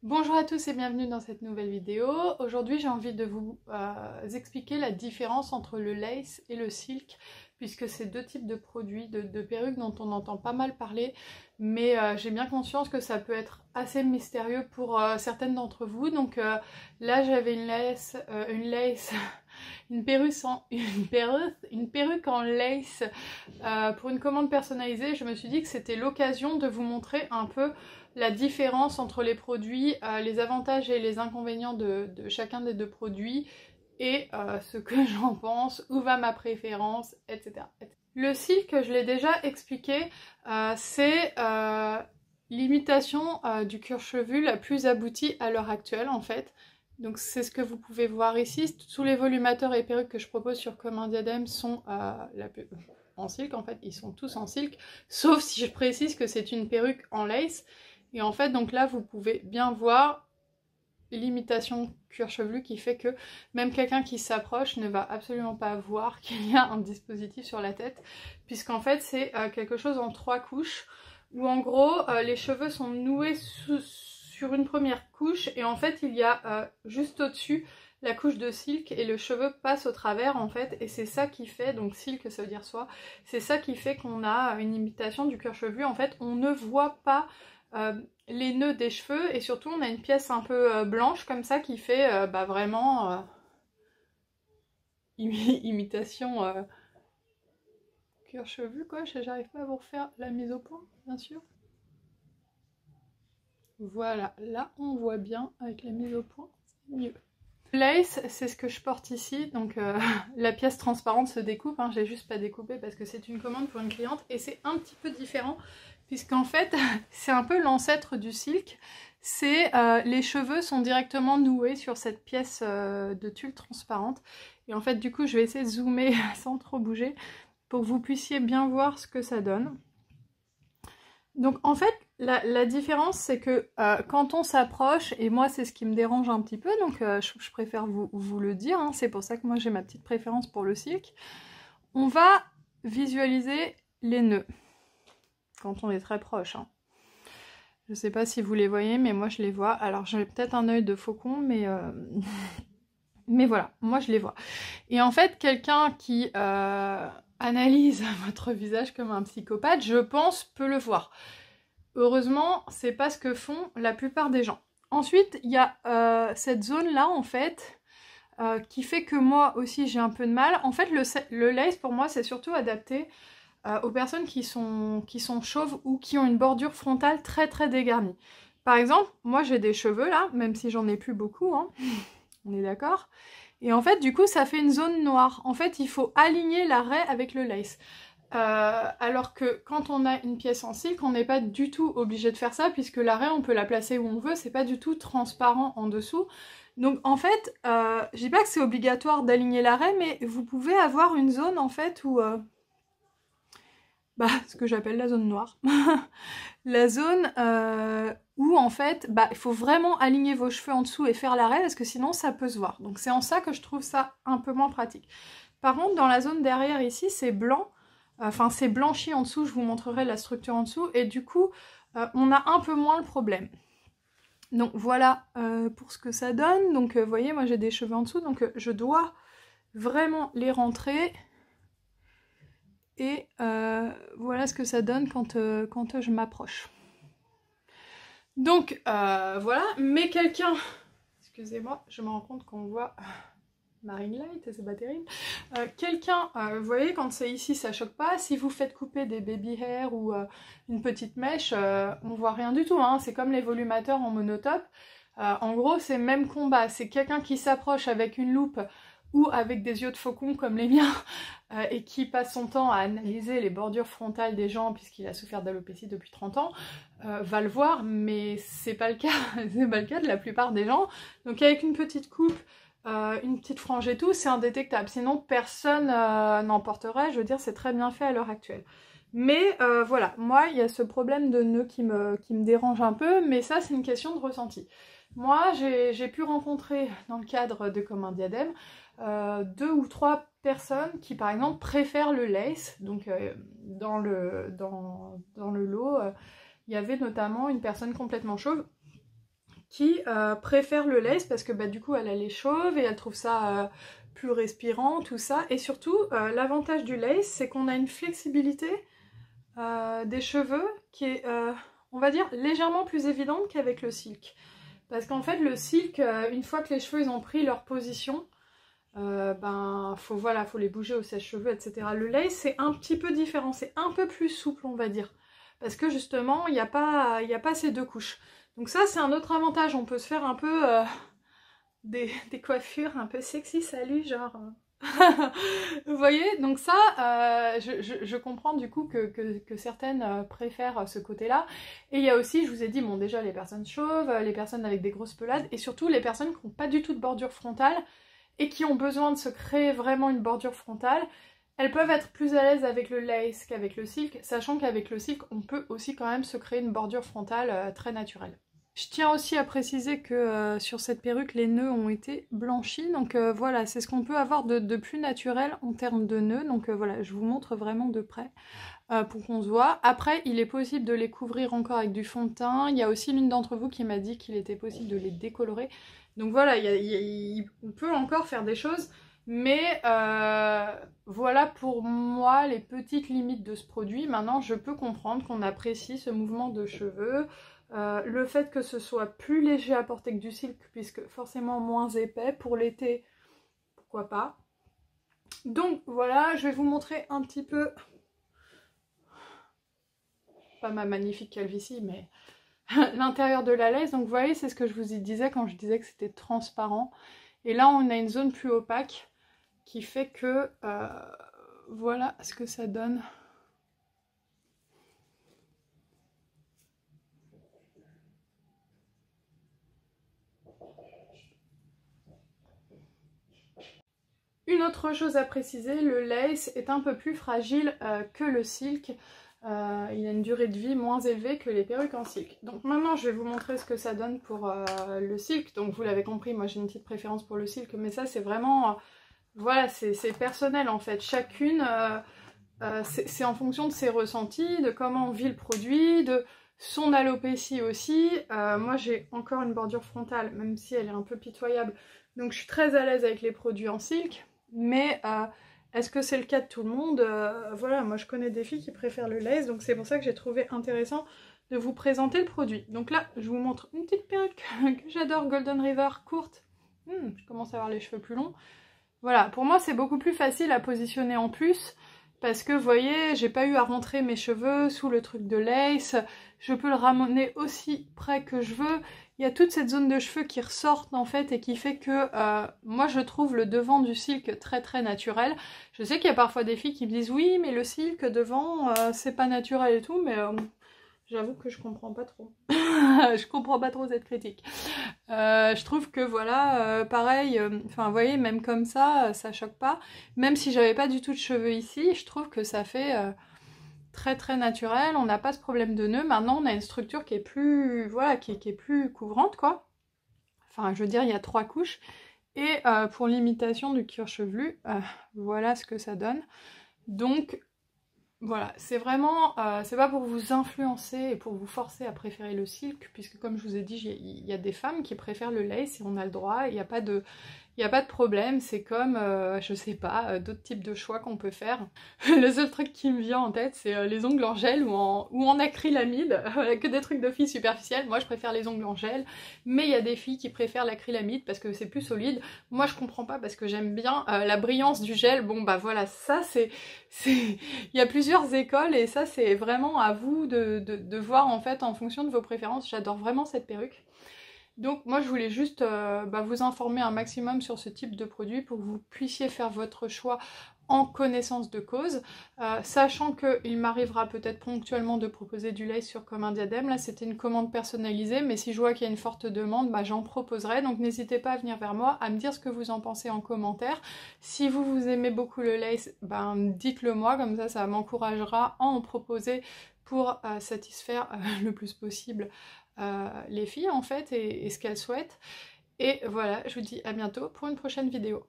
Bonjour à tous et bienvenue dans cette nouvelle vidéo. Aujourd'hui j'ai envie de vous expliquer la différence entre le lace et le silk, puisque c'est deux types de produits, de perruques dont on entend pas mal parler, mais j'ai bien conscience que ça peut être assez mystérieux pour certaines d'entre vous. Donc là j'avais une perruque en lace pour une commande personnalisée. Je me suis dit que c'était l'occasion de vous montrer un peu la différence entre les produits, les avantages et les inconvénients de chacun des deux produits et ce que j'en pense, où va ma préférence, etc. Le silk, je l'ai déjà expliqué, c'est l'imitation du cuir chevelu la plus aboutie à l'heure actuelle en fait. Donc c'est ce que vous pouvez voir ici. Tous les volumateurs et perruques que je propose sur Comme un diadème sont en silk, en fait, ils sont tous en silk, sauf si je précise que c'est une perruque en lace. Et en fait, donc là, vous pouvez bien voir l'imitation cuir chevelu qui fait que même quelqu'un qui s'approche ne va absolument pas voir qu'il y a un dispositif sur la tête, puisqu'en fait, c'est quelque chose en 3 couches, où en gros, les cheveux sont noués sur une première couche, et en fait, il y a juste au-dessus la couche de silk, et le cheveu passe au travers, en fait, et c'est ça qui fait, donc silk, ça veut dire soie, c'est ça qui fait qu'on a une imitation du cuir chevelu. En fait, on ne voit pas les nœuds des cheveux, et surtout on a une pièce un peu blanche comme ça qui fait vraiment imitation cuir chevelu quoi. J'arrive pas à vous refaire la mise au point bien sûr. Voilà, là on voit bien avec la mise au point, c'est mieux. Le lace, c'est ce que je porte ici, donc la pièce transparente se découpe, hein, j'ai juste pas découpé parce que c'est une commande pour une cliente, et c'est un petit peu différent, puisqu'en fait, c'est un peu l'ancêtre du silk, c'est les cheveux sont directement noués sur cette pièce de tulle transparente, et en fait du coup je vais essayer de zoomer sans trop bouger, pour que vous puissiez bien voir ce que ça donne. Donc en fait, la différence c'est que quand on s'approche, et moi c'est ce qui me dérange un petit peu, donc je préfère vous le dire, hein, c'est pour ça que moi j'ai ma petite préférence pour le silk, on va visualiser les nœuds quand on est très proche. Hein. Je sais pas si vous les voyez, mais moi je les vois. Alors j'ai peut-être un œil de faucon, mais, mais voilà, moi je les vois. Et en fait, quelqu'un qui analyse votre visage comme un psychopathe, je pense, peut le voir. Heureusement, c'est pas ce que font la plupart des gens. Ensuite, il y a cette zone-là, en fait, qui fait que moi aussi j'ai un peu de mal. En fait, le lace, pour moi, c'est surtout adapté aux personnes qui sont chauves ou qui ont une bordure frontale très très dégarnie. Par exemple, moi j'ai des cheveux là, même si j'en ai plus beaucoup, hein, on est d'accord. Et en fait, du coup, ça fait une zone noire. En fait, il faut aligner la raie avec le lace. Alors que quand on a une pièce en silk, on n'est pas du tout obligé de faire ça, puisque la raie, on peut la placer où on veut, c'est pas du tout transparent en dessous. Donc en fait, je dis pas que c'est obligatoire d'aligner la raie, mais vous pouvez avoir une zone en fait où... ce que j'appelle la zone noire. La zone où en fait, il faut vraiment aligner vos cheveux en dessous et faire l'arrêt, parce que sinon ça peut se voir. Donc c'est en ça que je trouve ça un peu moins pratique. Par contre, dans la zone derrière ici, c'est blanc. Enfin, c'est blanchi en dessous, je vous montrerai la structure en dessous. Et du coup, on a un peu moins le problème. Donc voilà pour ce que ça donne. Donc vous voyez, moi j'ai des cheveux en dessous, donc je dois vraiment les rentrer. Et voilà ce que ça donne quand je m'approche. Donc voilà, mais quelqu'un... Excusez-moi, je me rends compte qu'on voit ma ring light, c'est pas terrible. Quelqu'un, vous voyez, quand c'est ici, ça choque pas. Si vous faites couper des baby hair ou une petite mèche, on voit rien du tout. Hein. C'est comme les volumateurs en monotope. En gros, c'est le même combat. C'est quelqu'un qui s'approche avec une loupe ou avec des yeux de faucon comme les miens, et qui passe son temps à analyser les bordures frontales des gens, puisqu'il a souffert d'alopécie depuis 30 ans, va le voir, mais c'est pas le cas, c'est pas le cas de la plupart des gens. Donc avec une petite coupe, une petite frange et tout, c'est indétectable. Sinon, personne n'en porterait, je veux dire, c'est très bien fait à l'heure actuelle. Mais voilà, moi, il y a ce problème de nœud qui me dérange un peu, mais ça, c'est une question de ressenti. Moi, j'ai pu rencontrer, dans le cadre de Comme un diadème, 2 ou 3 personnes qui, par exemple, préfèrent le lace. Donc, dans le lot, il y avait notamment une personne complètement chauve qui préfère le lace parce que bah, du coup elle a les chauves et elle trouve ça plus respirant, tout ça. Et surtout, l'avantage du lace, c'est qu'on a une flexibilité des cheveux qui est, on va dire, légèrement plus évidente qu'avec le silk. Parce qu'en fait, le silk, une fois que les cheveux ils ont pris leur position, ben faut les bouger au sèche-cheveux, etc. Le lace, c'est un petit peu différent, c'est un peu plus souple, on va dire. Parce que justement, il n'y a pas ces deux couches. Donc ça, c'est un autre avantage. On peut se faire un peu des coiffures un peu sexy, salut, genre... Vous voyez, donc ça, je comprends du coup que certaines préfèrent ce côté-là. Et il y a aussi, je vous ai dit, bon déjà les personnes chauves, les personnes avec des grosses pelades, et surtout les personnes qui n'ont pas du tout de bordure frontale, et qui ont besoin de se créer vraiment une bordure frontale. Elles peuvent être plus à l'aise avec le lace qu'avec le silk, sachant qu'avec le silk, on peut aussi quand même se créer une bordure frontale très naturelle. Je tiens aussi à préciser que sur cette perruque, les nœuds ont été blanchis, donc voilà, c'est ce qu'on peut avoir de plus naturel en termes de nœuds, donc voilà, je vous montre vraiment de près pour qu'on se voit. Après, il est possible de les couvrir encore avec du fond de teint, il y a aussi l'une d'entre vous qui m'a dit qu'il était possible de les décolorer, donc voilà, on peut encore faire des choses, mais voilà pour moi les petites limites de ce produit. Maintenant, je peux comprendre qu'on apprécie ce mouvement de cheveux, le fait que ce soit plus léger à porter que du silk, puisque forcément moins épais, pour l'été, pourquoi pas. Donc voilà, je vais vous montrer un petit peu, pas ma magnifique calvitie, mais l'intérieur de la lace. Donc vous voyez, c'est ce que je vous disais quand je disais que c'était transparent. Et là, on a une zone plus opaque qui fait que, voilà ce que ça donne. Une autre chose à préciser, le lace est un peu plus fragile que le silk. Il a une durée de vie moins élevée que les perruques en silk. Donc maintenant je vais vous montrer ce que ça donne pour le silk. Donc vous l'avez compris, moi j'ai une petite préférence pour le silk, mais ça c'est vraiment... voilà, c'est personnel en fait. Chacune, c'est en fonction de ses ressentis, de comment on vit le produit, de son alopécie aussi. Moi j'ai encore une bordure frontale, même si elle est un peu pitoyable. Donc je suis très à l'aise avec les produits en silk. Mais est-ce que c'est le cas de tout le monde? Voilà, moi je connais des filles qui préfèrent le lace, donc c'est pour ça que j'ai trouvé intéressant de vous présenter le produit. Donc là, je vous montre une petite perruque que j'adore, Golden River, courte. Je commence à avoir les cheveux plus longs. Voilà, pour moi c'est beaucoup plus facile à positionner en plus, parce que vous voyez, j'ai pas eu à rentrer mes cheveux sous le truc de lace, je peux le ramener aussi près que je veux. Il y a toute cette zone de cheveux qui ressortent en fait et qui fait que moi je trouve le devant du silk très très naturel. Je sais qu'il y a parfois des filles qui me disent oui mais le silk devant c'est pas naturel et tout, mais j'avoue que je comprends pas trop. Je comprends pas trop cette critique. Je trouve que voilà, pareil, enfin vous voyez, même comme ça choque pas. Même si j'avais pas du tout de cheveux ici, je trouve que ça fait très très naturel, on n'a pas ce problème de nœud. Maintenant on a une structure qui est plus, voilà, qui est plus couvrante quoi. Enfin je veux dire, il y a 3 couches. Et pour l'imitation du cuir chevelu, voilà ce que ça donne. Donc voilà, c'est vraiment, c'est pas pour vous influencer et pour vous forcer à préférer le silk, puisque comme je vous ai dit, il y a des femmes qui préfèrent le lace et on a le droit, il n'y a pas de problème, c'est comme, je sais pas, d'autres types de choix qu'on peut faire. Le seul truc qui me vient en tête, c'est les ongles en gel ou en acrylamide, que des trucs de filles superficielles. Moi je préfère les ongles en gel, mais il y a des filles qui préfèrent l'acrylamide parce que c'est plus solide. Moi je comprends pas parce que j'aime bien la brillance du gel. Bon bah voilà, ça c'est... il y a plusieurs écoles et ça c'est vraiment à vous de voir en fait en fonction de vos préférences. J'adore vraiment cette perruque. Donc moi je voulais juste vous informer un maximum sur ce type de produit pour que vous puissiez faire votre choix en connaissance de cause, sachant qu'il m'arrivera peut-être ponctuellement de proposer du lace sur Comme un diadème. Là c'était une commande personnalisée, mais si je vois qu'il y a une forte demande, j'en proposerai. Donc n'hésitez pas à venir vers moi, à me dire ce que vous en pensez en commentaire. Si vous aimez beaucoup le lace, dites-le moi, comme ça m'encouragera à en proposer pour satisfaire le plus possible les filles en fait et ce qu'elles souhaitent. Et voilà, je vous dis à bientôt pour une prochaine vidéo.